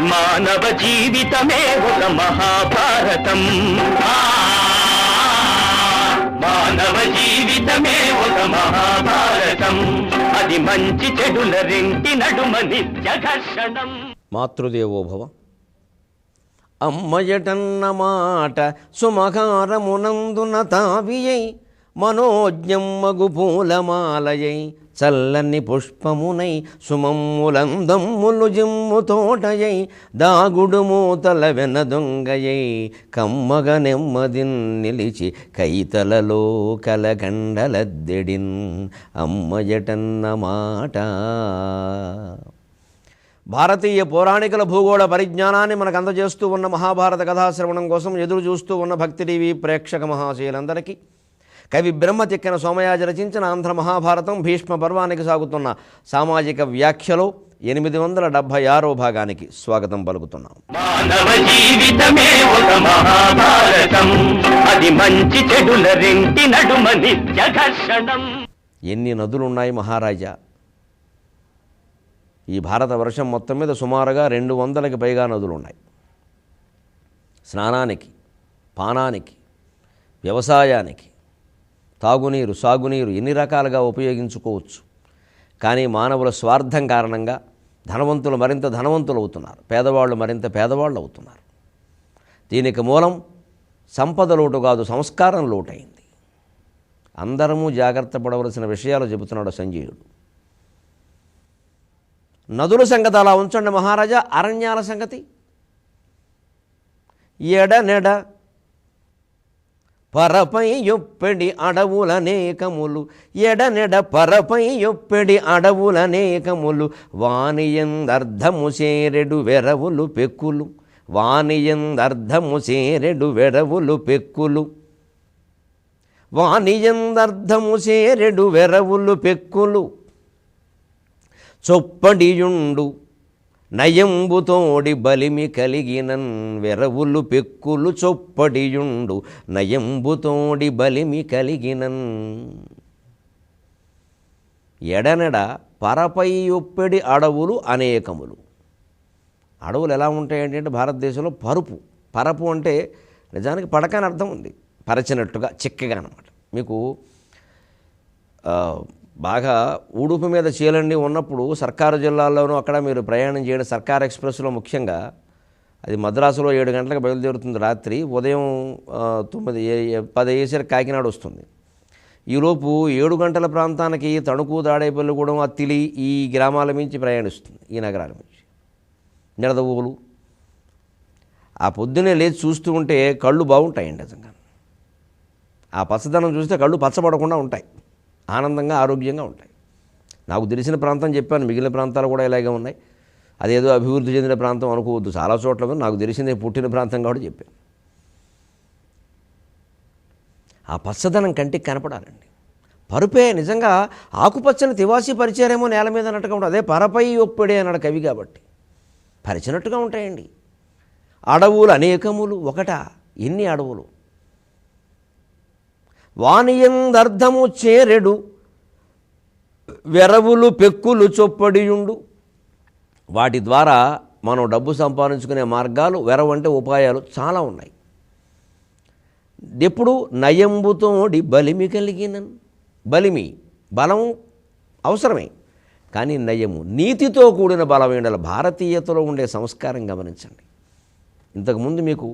మానవ జీవితమే ఒక మహాభారతం, మానవ జీవితమే ఒక మహాభారతం, అది మంచి చెడుల రెంటి నడుమ నిత్య ఘర్షణం. మాతృదేవోభవ. అమ్మయటన్న మాట సుమకారమునందున తావియై మనోజ్ఞమ్మగు పూలమాలయై చల్లని పుష్పమునై సుమమ్ములందమ్ములు జిమ్ము తోటయై దాగుడు మూతల వెనదొంగయై కమ్మగ నెమ్మదిన్ నిలిచి కైతలలో కలగండలద్దెడిన్ అమ్మయటన్న మాట. భారతీయ పౌరాణికుల భూగోళ పరిజ్ఞానాన్ని మనకు అందజేస్తూ ఉన్న మహాభారత కథాశ్రవణం కోసం ఎదురు చూస్తూ ఉన్న భక్తి టీవీ ప్రేక్షక మహాశయులందరికీ కవి బ్రహ్మ తిక్కిన సోమయాజి రచించిన ఆంధ్ర మహాభారతం భీష్మ పర్వానికి సాగుతున్న సామాజిక వ్యాఖ్యలో 876వ భాగానికి స్వాగతం పలుకుతున్నాం. మానవ జీవితమే ఒక మహాభారతం, అది మంచి చెడుల రెంటి నడుమ నిత్య ఘర్షణం. ఎన్ని నదులున్నాయి మహారాజా? ఈ భారతవర్షం మొత్తం మీద సుమారుగా 200కి పైగా నదులున్నాయి. స్నానానికి, పానానికి, వ్యవసాయానికి, తాగునీరు, సాగునీరు ఎన్ని రకాలుగా ఉపయోగించుకోవచ్చు. కానీ మానవుల స్వార్థం కారణంగా ధనవంతులు మరింత ధనవంతులు అవుతున్నారు, పేదవాళ్ళు మరింత పేదవాళ్ళు అవుతున్నారు. దీనికి మూలం సంపద లోటు కాదు, సంస్కారం లోటైంది. అందరము జాగ్రత్త పడవలసిన విషయాలు చెబుతున్నాడు సంజయుడు. నదుల సంగతి అలా ఉంచండి మహారాజా. అరణ్యాల సంగతి ఎడనెడ పరపై యొప్పెడి అడవులనేకములు, ఎడనెడ పరపై యొప్పెడి అడవులనేకములు, వానియందర్ధము సేరెడు వెరవులు పెక్కులు, వానియందర్ధము సేరెడు వెరవులు పెక్కులు, వానియందర్ధము సేరెడు వెరవులు పెక్కులు, చొప్పడియుండు నయంబుతోడి బలిమి కలిగినన్ వెరవులు పెక్కులు, చొప్పడియుండు నయంబుతోడి బలిమి కలిగినన్. ఎడనెడ పరపై ఒప్పెడి అడవులు అనేకములు. అడవులు ఎలా ఉంటాయంటే భారతదేశంలో పరపు అంటే నిజానికి పడక అని అర్థం ఉంది, పరచినట్టుగా చిక్కగా అన్నమాట. మీకు బాగా ఊడుపు మీద చీలండి ఉన్నప్పుడు సర్కారు జిల్లాల్లోనూ అక్కడ మీరు ప్రయాణం చేయడం సర్కార్ ఎక్స్ప్రెస్లో ముఖ్యంగా అది మద్రాసులో 7 గంటలకు బయలుదేరుతుంది రాత్రి, ఉదయం 9-10 అయ్యేసరికి కాకినాడ వస్తుంది. ఈలోపు 7 గంటల ప్రాంతానికి తణుకు, తాడేపల్లిగూడెం, అత్తిలి ఈ గ్రామాల నుంచి ప్రయాణిస్తుంది, ఈ నగరాల నుంచి. నిడదవోలు ఆ పొద్దునే లేచి చూస్తూ ఉంటే కళ్ళు బాగుంటాయండి నిజంగా. ఆ పచ్చదనం చూస్తే కళ్ళు పచ్చబడకుండా ఉంటాయి, ఆనందంగా ఆరోగ్యంగా ఉంటాయి. నాకు తెలిసిన ప్రాంతం చెప్పాను, మిగిలిన ప్రాంతాలు కూడా ఇలాగే ఉన్నాయి. అదేదో అభివృద్ధి చెందిన ప్రాంతం అనుకోవద్దు, చాలా చోట్ల నాకు తెలిసిందే పుట్టిన ప్రాంతం కాబట్టి చెప్పాను. ఆ పచ్చదనం కంటికి కనపడాలండి. పరుపే నిజంగా ఆకుపచ్చని తివాసి పరిచారేమో నేల మీద అన్నట్టుగా ఉంటుంది. అదే పరపై ఒప్పెడే అన్నాడు కవి కాబట్టి పరిచినట్టుగా ఉంటాయండి. అడవులు అనేకములు, ఒకటా ఎన్ని అడవులు. వానియందర్ధము చేరెడు వెరవులు పెక్కులు చొప్పడియుండు. వాటి ద్వారా మనం డబ్బు సంపాదించుకునే మార్గాలు, వెరవు అంటే ఉపాయాలు చాలా ఉన్నాయి. ఎప్పుడు నయంబుతోడి బలిమి కలిగిన, బలిమి బలం అవసరమే, కానీ నయము నీతితో కూడిన బలమైన భారతీయతలో ఉండే సంస్కారం గమనించండి. ఇంతకుముందు మీకు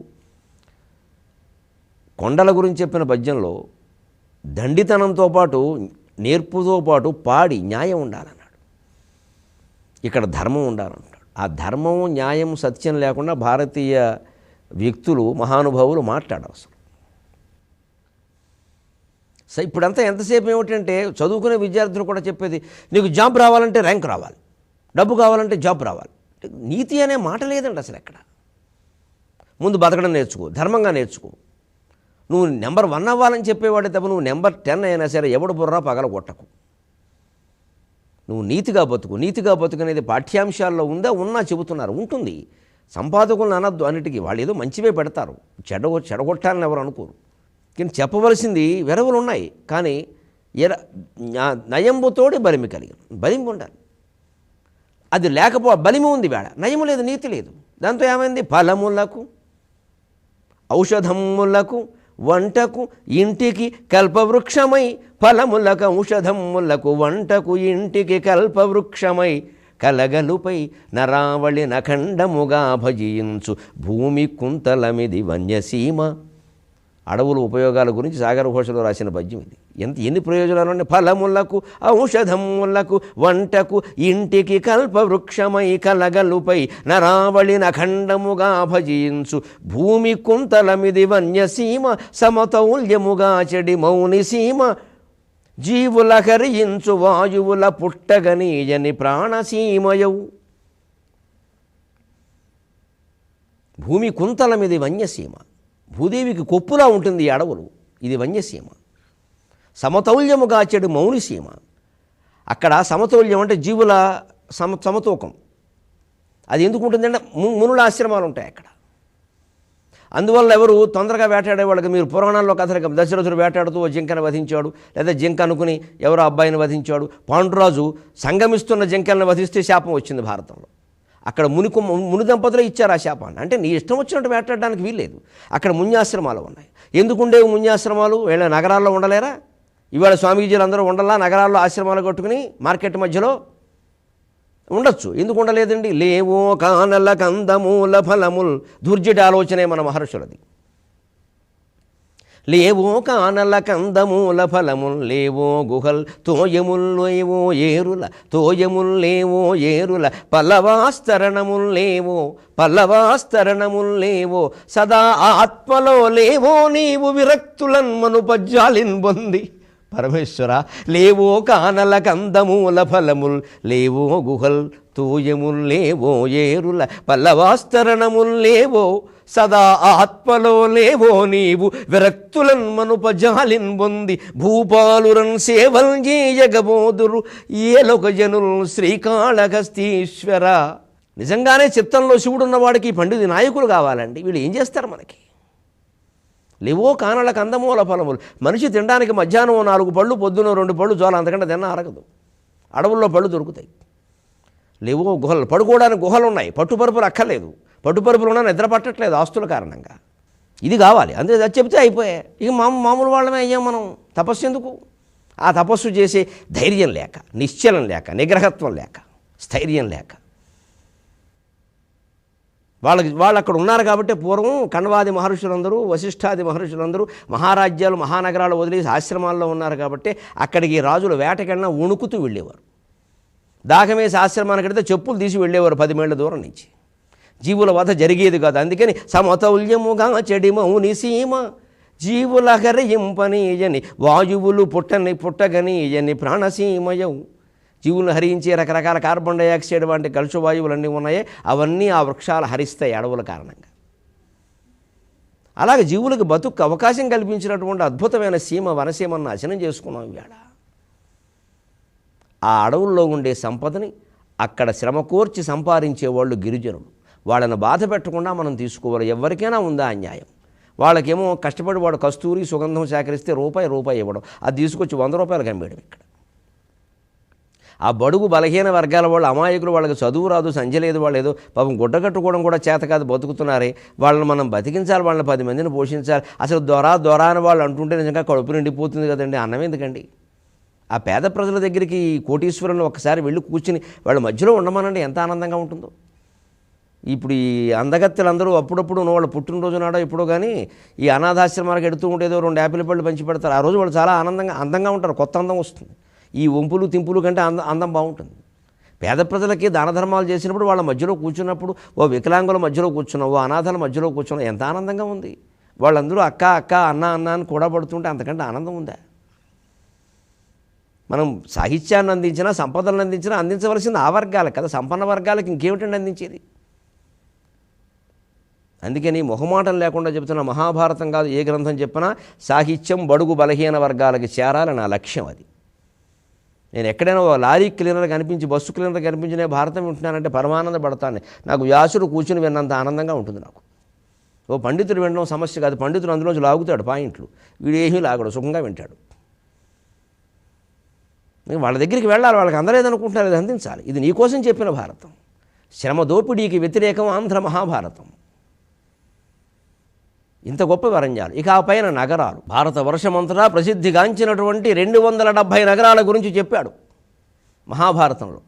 కొండల గురించి చెప్పిన పద్యంలో దండితనంతో పాటు, నేర్పుతో పాటు పాడి న్యాయం ఉండాలన్నాడు. ఇక్కడ ధర్మం ఉండాలన్నాడు. ఆ ధర్మం, న్యాయం, సత్యం లేకుండా భారతీయ వ్యక్తులు, మహానుభావులు మాట్లాడవసరం. ఇప్పుడంతా ఎంతసేపు ఏమిటంటే చదువుకునే విద్యార్థులు కూడా చెప్పేది, నీకు జాబ్ రావాలంటే ర్యాంక్ రావాలి, డబ్బు కావాలంటే జాబ్ రావాలి. నీతి అనే మాట లేదండి అసలు ఎక్కడ. ముందు బతకడం నేర్చుకో, ధర్మంగా నేర్చుకో. నువ్వు నెంబర్ 1 అవ్వాలని చెప్పేవాడే తప్ప నువ్వు నెంబర్ 10 అయినా సరే ఎవడు బుర్రా పగల కొట్టకు. నువ్వు నీతిగా బతుకు. నీతిగా బతుకు అనేది పాఠ్యాంశాల్లో ఉందా? ఉన్నా చెబుతున్నారు. ఉంటుంది. సంపాదకులను అనద్దు అన్నిటికీ. వాళ్ళు ఏదో మంచివే పెడతారు, చెడగొట్టాలని ఎవరు అనుకోరు. కానీ చెప్పవలసింది వెరవులు ఉన్నాయి. కానీ నయంబుతోడి బలిమి కలిగి బలిమి ఉండాలి. అది బలిమి ఉంది వేళ, నయము లేదు, నీతి లేదు. దాంతో ఏమైంది? ఫలములకు, ఔషధములకు, వంటకు, ఇంటికి కల్పవృక్షమై, ఫలములకు, ఔషధములకు, వంటకు, ఇంటికి కల్పవృక్షమై, కలగలుపై నరావళి నఖండముగా భజించు భూమి కుంతలమిది వన్యసీమ. అడవుల ఉపయోగాల గురించి సాగర ఘోషలో రాసిన పద్యం ఇది. ఎన్ని ప్రయోజనాలు ఉన్నాయి? ఫలములకు, ఔషధములకు, వంటకు, ఇంటికి కల్పవృక్షమై, కలగలుపై నరావళి నఖండముగా భజించు భూమి కుంతలమిది వన్యసీమ, సమతౌల్యముగా చెడి మౌని సీమ, జీవుల హరించు వాయువుల పుట్టగనీయని ప్రాణసీమయవు. భూమి కుంతలమిది వన్యసీమ, భూదేవికి కొప్పులా ఉంటుంది ఈ అడవులు. ఇది వన్యసీమ. సమతౌల్యముగా చెడు మౌనిసీమ. అక్కడ సమతౌల్యం అంటే జీవుల సమతూకం. అది ఎందుకు ఉంటుందంటే మునుల ఆశ్రమాలు ఉంటాయి అక్కడ. అందువల్ల ఎవరు తొందరగా వేటాడే వాళ్ళకి, మీరు పురాణాల్లో కథలు, దశరథుడు వేటాడుతూ జింకను వధించాడు, లేదా జింక అనుకుని ఎవరో అబ్బాయిని వధించాడు. పాండురాజు సంగమిస్తున్న జింకలను వధిస్తే శాపం వచ్చింది భారతంలో. అక్కడ ముని దంపతులు ఇచ్చారు ఆ శాపాన్ని. అంటే నీ ఇష్టం వచ్చినట్టు వేటాడడానికి వీల్లేదు. అక్కడ మున్యాశ్రమాలు ఉన్నాయి. ఎందుకుండేవి మున్యాశ్రమాలు? వీళ్ళ నగరాల్లో ఉండలేరా? ఇవాళ స్వామీజీలు అందరూ ఉండలా నగరాల్లో ఆశ్రమాలు కట్టుకుని మార్కెట్ మధ్యలో ఉండొచ్చు. ఎందుకు ఉండలేదండి? లేవో కానల కందమూల ఫలముల్. దుర్జటి ఆలోచనే మన మహర్షులది. లేవో కానల కందమూల ఫలముల్, లేవో గుహల్ తోయముల్, లేవో ఏరుల తోయముల్, లేవో ఏరుల పల్లవాస్తరణముల్, లేవో పల్లవాస్తరణముల్, లేవో సదా ఆత్మలో, లేవో నీవు విరక్తులన్ మను పజ్జాలిన్ బొంది. పరమేశ్వర, లేవో కానల కందమూల ఫలముల్, లేవో గుహల్ తోయముల్, లేవో ఏరుల పల్లవాస్తరణముల్, లేవో సదా ఆత్మలో, లేవో నీవు విరక్తులన్ మనుపజాలిన్ బొంది. భూపాలురన్ సేవల్ చేయగబోదురు ఏలొక జనుల్ శ్రీకాళహస్తీశ్వర. నిజంగానే చిత్తంలో శివుడున్న వాడికి పండితుడి నాయకులు కావాలండి. వీళ్ళు ఏం చేస్తారు మనకి? లేవో కానల కందమూల ఫలములు. మనిషి తినడానికి మధ్యాహ్నం 4 పళ్ళు, పొద్దున 2 పళ్ళు చాలు, అంతకంటే తిన్న అరగదు. అడవుల్లో పళ్ళు దొరుకుతాయి. లేవో గుహలు, పడుకోవడానికి గుహలు ఉన్నాయి. పట్టుపరుపులు అక్కర్లేదు. పట్టుపరుపులు ఉన్నా నిద్ర పట్టట్లేదు ఆస్తుల కారణంగా. ఇది కావాలి, అంతే. అది చెప్తే అయిపోయాయి. ఇక మామూలు వాళ్ళమే అయ్యాం మనం. తపస్సు ఎందుకు? ఆ తపస్సు చేసే ధైర్యం లేక, నిశ్చలం లేక, నిగ్రహత్వం లేక, స్థైర్యం లేక. వాళ్ళు అక్కడ ఉన్నారు కాబట్టి పూర్వం కణ్వాది మహర్షులందరూ, వశిష్ఠాది మహర్షులందరూ మహారాజ్యాలు, మహానగరాలు వదిలేసి ఆశ్రమాల్లో ఉన్నారు కాబట్టి అక్కడికి రాజులు వేటకెళ్ళినా వణుకుతూ వెళ్ళేవారు. దాహమేసి ఆశ్రమానికి వెళితే చెప్పులు తీసి వెళ్ళేవారు 10 మైళ్ళ దూరం నుంచి. జీవుల వధ జరిగేది కాదు. అందుకని సమతౌల్యముగా చెడి మౌని సీమ, జీవుల హరింపనీయని వాయువులు పుట్టగనీయని ప్రాణసీమయవు. జీవులను హరించే రకరకాల కార్బన్ డైఆక్సైడ్ వంటి కలుష వాయువులన్నీ ఉన్నాయే, అవన్నీ ఆ వృక్షాలు హరిస్తాయి అడవుల కారణంగా. అలాగే జీవులకు బతుకు అవకాశం కల్పించినటువంటి అద్భుతమైన సీమ, వనసీమను నాశనం చేసుకున్నాం ఇవాళ. ఆ అడవుల్లో ఉండే సంపదని అక్కడ శ్రమ కోర్చి సంపాదించేవాళ్ళు గిరిజనులు. వాళ్ళని బాధ పెట్టకుండా మనం తీసుకోవాలి. ఎవరికైనా ఉందా అన్యాయం? వాళ్ళకేమో కష్టపడి వాడు కస్తూరి సుగంధం సేకరిస్తే రూపాయి ఇవ్వడం, అది తీసుకొచ్చి 100 రూపాయలకు అమ్మేయడం. ఇక్కడ ఆ బడుగు బలహీన వర్గాల వాళ్ళు, అమాయకులు, వాళ్ళకి చదువు రాదు, సంధ్య లేదు, వాళ్ళు ఏదో పాపం గుడ్డ కట్టుకోవడం కూడా చేత కాదు, బతుకుతున్నారే. వాళ్ళని మనం బతికించాలి, వాళ్ళని 10 మందిని పోషించాలి. అసలు దొరా అని వాళ్ళు అంటుంటే నిజంగా కడుపు నిండిపోతుంది కదండి. అన్నం ఎందుకండి? ఆ పేద ప్రజల దగ్గరికి కోటీశ్వరులను ఒక్కసారి వెళ్ళి కూర్చుని వాళ్ళ మధ్యలో ఉండమనండి, ఎంత ఆనందంగా ఉంటుందో. ఇప్పుడు ఈ అందగత్తెలందరూ అప్పుడప్పుడు వాళ్ళ పుట్టినరోజు నాడో ఎప్పుడో కానీ ఈ అనాథాశ్రమాలకు ఎడుతూ ఉంటే ఏదో 2 యాపిల్ పళ్ళు పంచి పెడతారు. ఆ రోజు వాళ్ళు చాలా అందంగా ఉంటారు. కొత్త అందం వస్తుంది. ఈ వంపులు తింపులు కంటే అందం బాగుంటుంది. పేద ప్రజలకి దాన ధర్మాలు చేసినప్పుడు వాళ్ళ మధ్యలో కూర్చున్నప్పుడు, ఓ వికలాంగుల మధ్యలో కూర్చున్నాం, ఓ అనాథల మధ్యలో కూర్చున్నాం, ఎంత ఆనందంగా ఉంది. వాళ్ళందరూ అక్క అన్న అని కూడా పడుతుంటే అంతకంటే ఆనందం ఉందా? మనం సాహిత్యాన్ని అందించినా, సంపదలను అందించినా అందించవలసింది ఆ వర్గాలకు కదా. సంపన్న వర్గాలకు ఇంకేమిటండి అందించేది? అందుకని మొహమాటం లేకుండా చెబుతున్న మహాభారతం కాదు, ఏ గ్రంథం చెప్పినా సాహిత్యం బడుగు బలహీన వర్గాలకి చేరాలని నా లక్ష్యం. అది నేను ఎక్కడైనా లారీ క్లీనర్ కనిపించి బస్సు క్లీనర్ కనిపించి నేను భారతం వింటున్నానంటే పరమానంద పడతాను. నాకు వ్యాసుడు కూర్చుని విన్నంత ఆనందంగా ఉంటుంది నాకు. ఓ పండితుడు వినడం సమస్య కాదు, పండితుడు అందులోంచి లాగుతాడు పాయింట్లు, వీడు ఏమీ లాగడు, సుఖంగా వింటాడు. వాళ్ళ దగ్గరికి వెళ్ళాలి, వాళ్ళకి అందలేదనుకుంటున్నారు, అది అందించాలి. ఇది నీకోసం చెప్పిన భారతం. శ్రమ దోపిడీకి వ్యతిరేకం ఆంధ్ర మహాభారతం. ఇంత గొప్ప వరంజాలు. ఇక ఆ పైన నగరాలు, భారతవర్షమంతటా ప్రసిద్ధిగాంచినటువంటి 270 నగరాల గురించి చెప్పాడు మహాభారతంలో.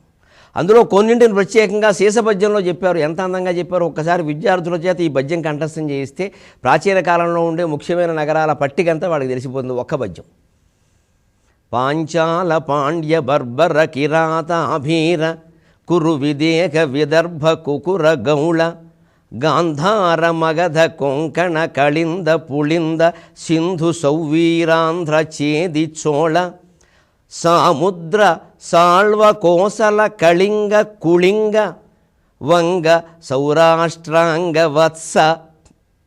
అందులో కొన్నింటిని ప్రత్యేకంగా శేషపద్యంలో చెప్పారు. ఎంత అందంగా చెప్పారు. ఒక్కసారి విద్యార్థుల చేత ఈ పద్యం కంఠస్థం చేయిస్తే ప్రాచీన కాలంలో ఉండే ముఖ్యమైన నగరాల పట్టికంతా వాళ్ళకి తెలిసిపోతుంది ఒక్క పద్యం. పాంచాల పాండ్య బర్బర కిరాత అభీర కురు విదేక విదర్భ కుకుర గౌళ గాంధార మగధ కొంకణ కళింద పుళింద సింధు సౌవీరాంధ్ర చేది చోళ సాముద్ర సాళ్వ కోసల కళింగ కుళింగ వంగ సౌరాష్ట్రాంగ వత్స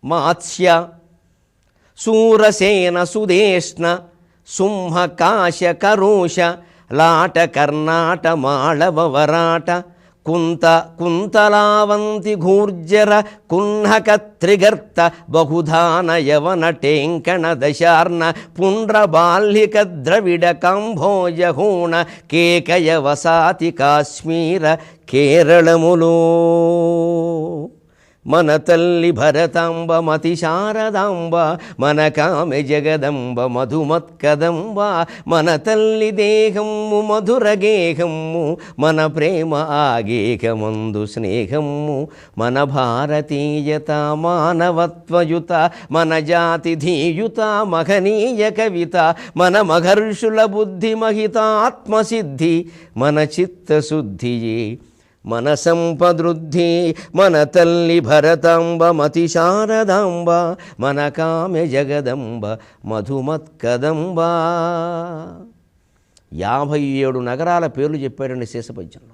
మాత్స్య శూరసేన సుదేష్ణ సింహ కాశ కరోష లాట కర్ణాట మాళవ వరాట కుంత కుంతలావంతి ఘూర్జర కుహ్నక త్రిగర్త బహుధాన యవన టేంకణ దశార్ణ పుండ్ర బాల్లిక ద్రవిడ కంభోజ హూణ కేకయ వసాతి కాశ్మీర కేరళములో మన తల్లి భరతాంబ మతి శారదాంబ మన కామె జగదంబ మధుమత్కదంబ మన తల్లి దేహము మధుర గేహము మన ప్రేమ ఆగేకమందు స్నేహము మన భారతీయత మానవత్వయుత మన జాతి ధీయుత మహనీయ కవిత మన మహర్షుల బుద్ధి మహిత ఆత్మసిద్ధి మన చిత్తశుద్ధియే మన సంపదృద్ధి మన తల్లి భరతాంబ మతి శారదాంబ మన కామె జగదంబ మధుమత్కదంబ. 57 నగరాల పేర్లు చెప్పాడండి శేషపద్యంలో.